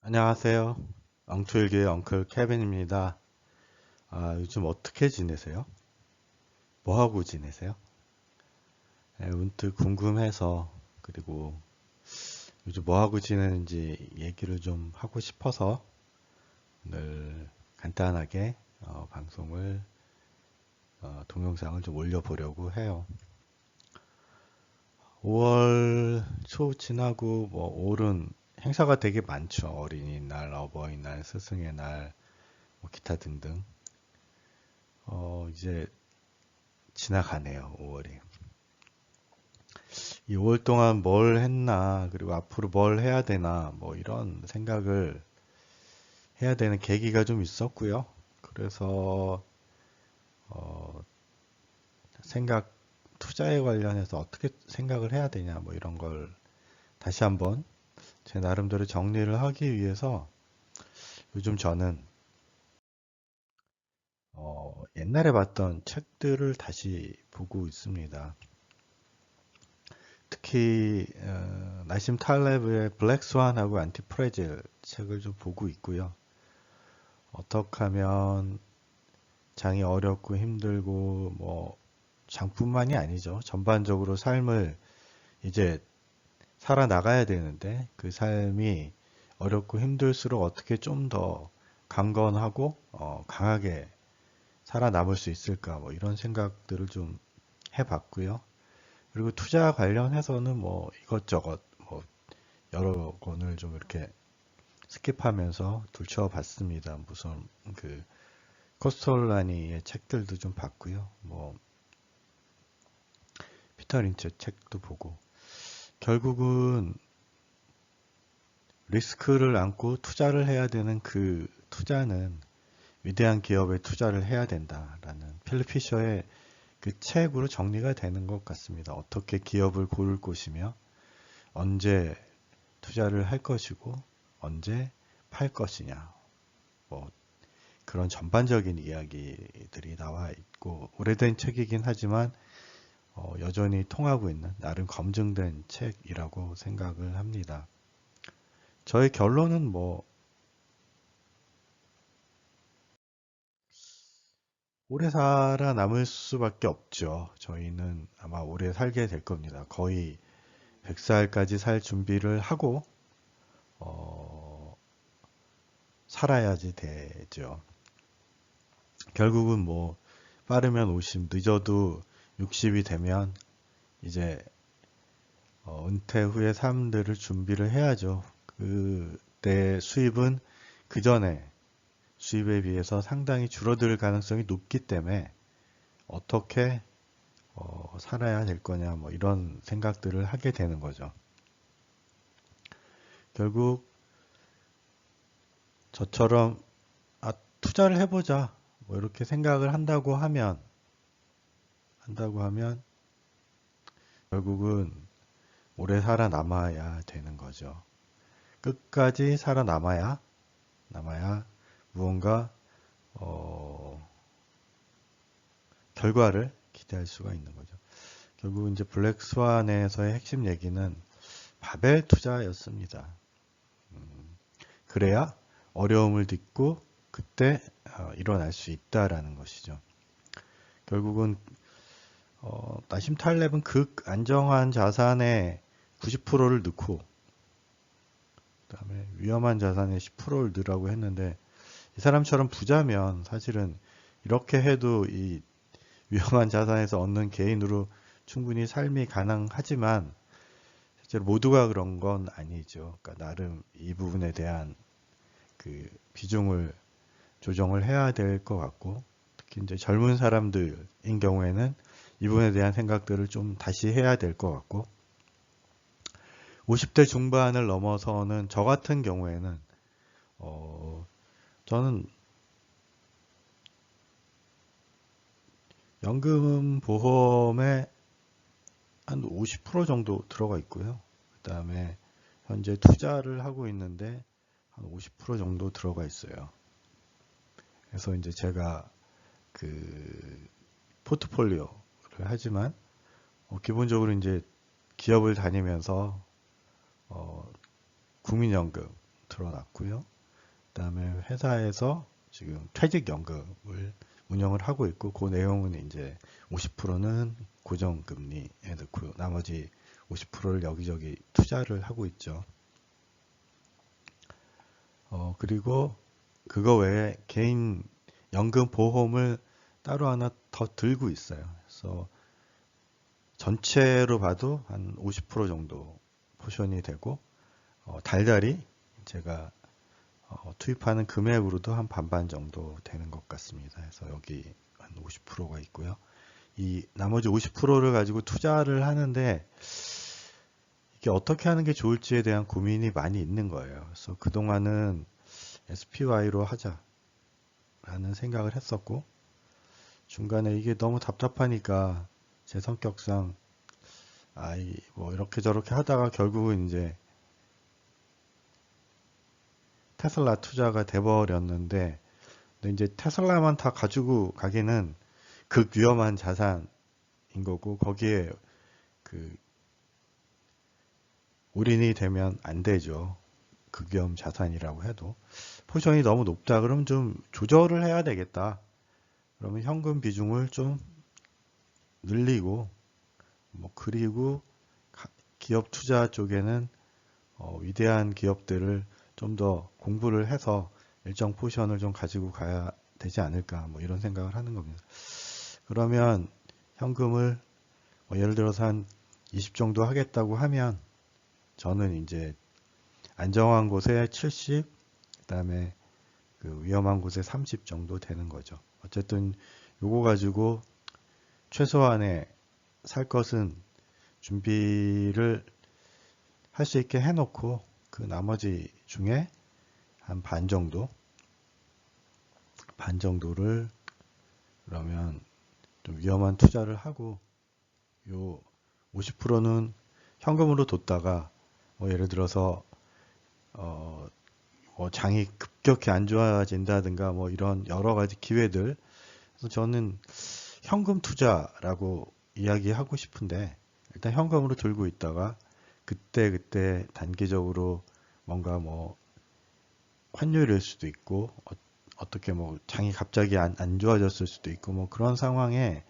안녕하세요. 엉투일기의 엉클 케빈입니다. 요즘 어떻게 지내세요? 뭐 하고 지내세요? 문득 궁금해서 그리고 요즘 뭐 하고 지내는지 얘기를 좀 하고 싶어서 오늘 간단하게 방송을 동영상을 좀 올려보려고 해요. 5월 초 지나고 뭐 5월은 행사가 되게 많죠. 어린이날, 어버이날, 스승의 날, 뭐 기타 등등. 이제 지나가네요, 5월이. 이 5월 동안 뭘 했나, 그리고 앞으로 뭘 해야 되나, 뭐 이런 생각을 해야 되는 계기가 좀 있었고요. 그래서 어, 생각, 투자에 관련해서 어떻게 생각을 해야 되냐, 뭐 이런 걸 다시 한번 제 나름대로 정리를 하기 위해서 요즘 저는 옛날에 봤던 책들을 다시 보고 있습니다. 특히 나심 탈레브의 블랙 스완하고 안티프레질 책을 좀 보고 있고요. 어떻게 하면 장이 어렵고 힘들고 뭐 장뿐만이 아니죠. 전반적으로 삶을 이제 살아나가야 되는데 그 삶이 어렵고 힘들수록 어떻게 좀 더 강건하고 강하게 살아남을 수 있을까 뭐 이런 생각들을 좀 해봤고요. 그리고 투자 관련해서는 뭐 이것저것 뭐 여러 권을 좀 이렇게 스킵하면서 둘러봤습니다. 무슨 그 코스톨라니의 책들도 좀 봤고요. 뭐 피터 린츠 책도 보고 결국은 리스크를 안고 투자를 해야 되는 그 투자는 위대한 기업에 투자를 해야 된다라는 필립 피셔의 그 책으로 정리가 되는 것 같습니다. 어떻게 기업을 고를 것이며 언제 투자를 할 것이고 언제 팔 것이냐 뭐 그런 전반적인 이야기들이 나와 있고 오래된 책이긴 하지만 여전히 통하고 있는 나름 검증된 책이라고 생각을 합니다. 저의 결론은 뭐 오래 살아남을 수밖에 없죠. 저희는 아마 오래 살게 될 겁니다. 거의 100살까지 살 준비를 하고 어, 살아야지 되죠. 결국은 뭐 빠르면 50, 늦어도 60이 되면 이제 은퇴 후의 삶들을 준비를 해야죠. 그때 수입은 그 전에 수입에 비해서 상당히 줄어들 가능성이 높기 때문에 어떻게 살아야 될 거냐 뭐 이런 생각들을 하게 되는 거죠. 결국 저처럼 투자를 해보자 뭐 이렇게 생각을 한다고 하면 결국은 오래 살아남아야 되는 거죠. 끝까지 남아야 무언가 어, 결과를 기대할 수가 있는 거죠. 결국 이제 블랙 스완에서의 핵심 얘기는 바벨 투자였습니다. 그래야 어려움을 딛고 그때 일어날 수 있다라는 것이죠. 결국은 나심 탈랩은 극 안정한 자산의 90%를 넣고 그다음에 위험한 자산의 10%를 넣으라고 했는데 이 사람처럼 부자면 사실은 이렇게 해도 이 위험한 자산에서 얻는 개인으로 충분히 삶이 가능하지만 실제로 모두가 그런 건 아니죠. 그러니까 나름 이 부분에 대한 그 비중을 조정을 해야 될 것 같고 특히 이제 젊은 사람들인 경우에는 이 부분에 대한 생각들을 좀 다시 해야 될 것 같고 50대 중반을 넘어서는 저 같은 경우에는 저는 연금 보험에 한 50% 정도 들어가 있고요. 그다음에 현재 투자를 하고 있는데 한 50% 정도 들어가 있어요. 그래서 이제 제가 그 포트폴리오를 하지만 기본적으로 이제 기업을 다니면서 어, 국민연금 들어놨고요. 그 다음에 회사에서 지금 퇴직연금을 운영을 하고 있고, 그 내용은 이제 50%는 고정금리에 넣고 나머지 50%를 여기저기 투자를 하고 있죠. 그리고 그거 외에 개인 연금 보험을 따로 하나 더 들고 있어요. 그래서 전체로 봐도 한 50% 정도 포션이 되고, 달달이 제가 투입하는 금액으로도 한 반반 정도 되는 것 같습니다. 그래서 여기 한 50%가 있고요. 이 나머지 50%를 가지고 투자를 하는데, 이게 어떻게 하는 게 좋을지에 대한 고민이 많이 있는 거예요. 그래서 그동안은 SPY로 하자라는 생각을 했었고, 중간에 이게 너무 답답하니까 제 성격상 뭐 이렇게 저렇게 하다가 결국은 이제 테슬라 투자가 돼버렸는데, 근데 이제 테슬라만 다 가지고 가기는 극위험한 자산인 거고, 거기에 그 올인이 되면 안 되죠. 극위험 자산이라고 해도. 포션이 너무 높다 그러면 좀 조절을 해야 되겠다. 그러면 현금 비중을 좀 늘리고, 그리고 기업 투자 쪽에는 위대한 기업들을 좀 더 공부를 해서 일정 포션을 좀 가지고 가야 되지 않을까, 뭐 이런 생각을 하는 겁니다. 그러면 현금을 예를 들어서 한 20 정도 하겠다고 하면, 저는 이제 안정한 곳에 70, 그다음에 그 위험한 곳에 30 정도 되는 거죠. 어쨌든 요거 가지고 최소한의 살 것은 준비를 할 수 있게 해놓고, 그 나머지 중에 한 반 정도를 그러면 좀 위험한 투자를 하고, 요 50%는 현금으로 뒀다가 예를 들어서 장이 급격히 안 좋아진다든가 뭐 이런 여러 가지 기회들. 그래서 저는 현금 투자라고 이야기하고 싶은데, 일단 현금으로 들고 있다가 그때 단기적으로 뭔가 뭐 환율일 수도 있고, 어떻게 뭐 장이 갑자기 안 좋아졌을 수도 있고, 뭐 그런 상황에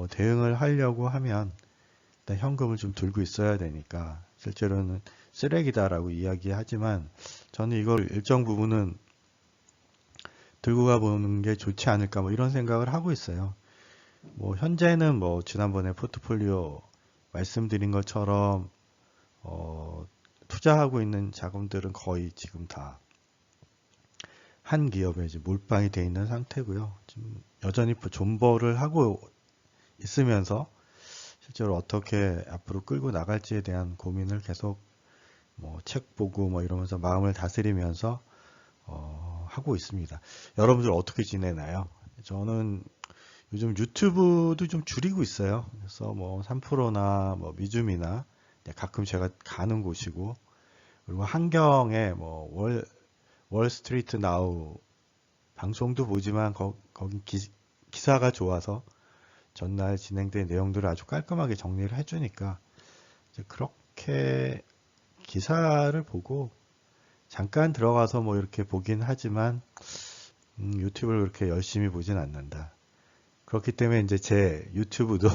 대응을 하려고 하면 일단 현금을 좀 들고 있어야 되니까, 실제로는 쓰레기다라고 이야기하지만 저는 이걸 일정 부분은 들고 가보는 게 좋지 않을까, 뭐 이런 생각을 하고 있어요. 뭐 현재는 뭐 지난번에 포트폴리오 말씀드린 것처럼 투자하고 있는 자금들은 거의 지금 다 한 기업에 이제 몰빵이 돼 있는 상태고요. 지금 여전히 존버를 하고 있으면서 실제로 어떻게 앞으로 끌고 나갈지에 대한 고민을 계속 뭐 책 보고 뭐 이러면서 마음을 다스리면서 하고 있습니다. 여러분들 어떻게 지내나요? 저는 요즘 유튜브도 좀 줄이고 있어요. 그래서 뭐 3프로나 뭐 미줌이나 가끔 제가 가는 곳이고, 그리고 한경에 뭐 월스트리트 나우 방송도 보지만 거기 기사가 좋아서 전날 진행된 내용들을 아주 깔끔하게 정리를 해주니까 이제 그렇게 기사를 보고 잠깐 들어가서 뭐 이렇게 보긴 하지만 유튜브를 그렇게 열심히 보진 않는다. 그렇기 때문에 이제 제 유튜브도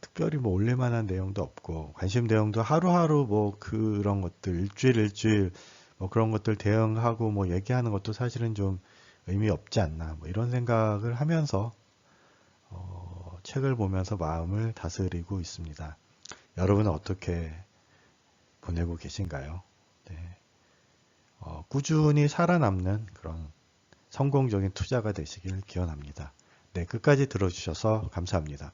특별히 뭐 올릴 만한 내용도 없고, 관심 내용도 하루하루 뭐 그런 것들 일주일 뭐 그런 것들 대응하고 뭐 얘기하는 것도 사실은 좀 의미 없지 않나, 뭐 이런 생각을 하면서 책을 보면서 마음을 다스리고 있습니다. 여러분은 어떻게 보내고 계신가요? 네. 꾸준히 살아남는 그런 성공적인 투자가 되시길 기원합니다. 네, 끝까지 들어주셔서 감사합니다.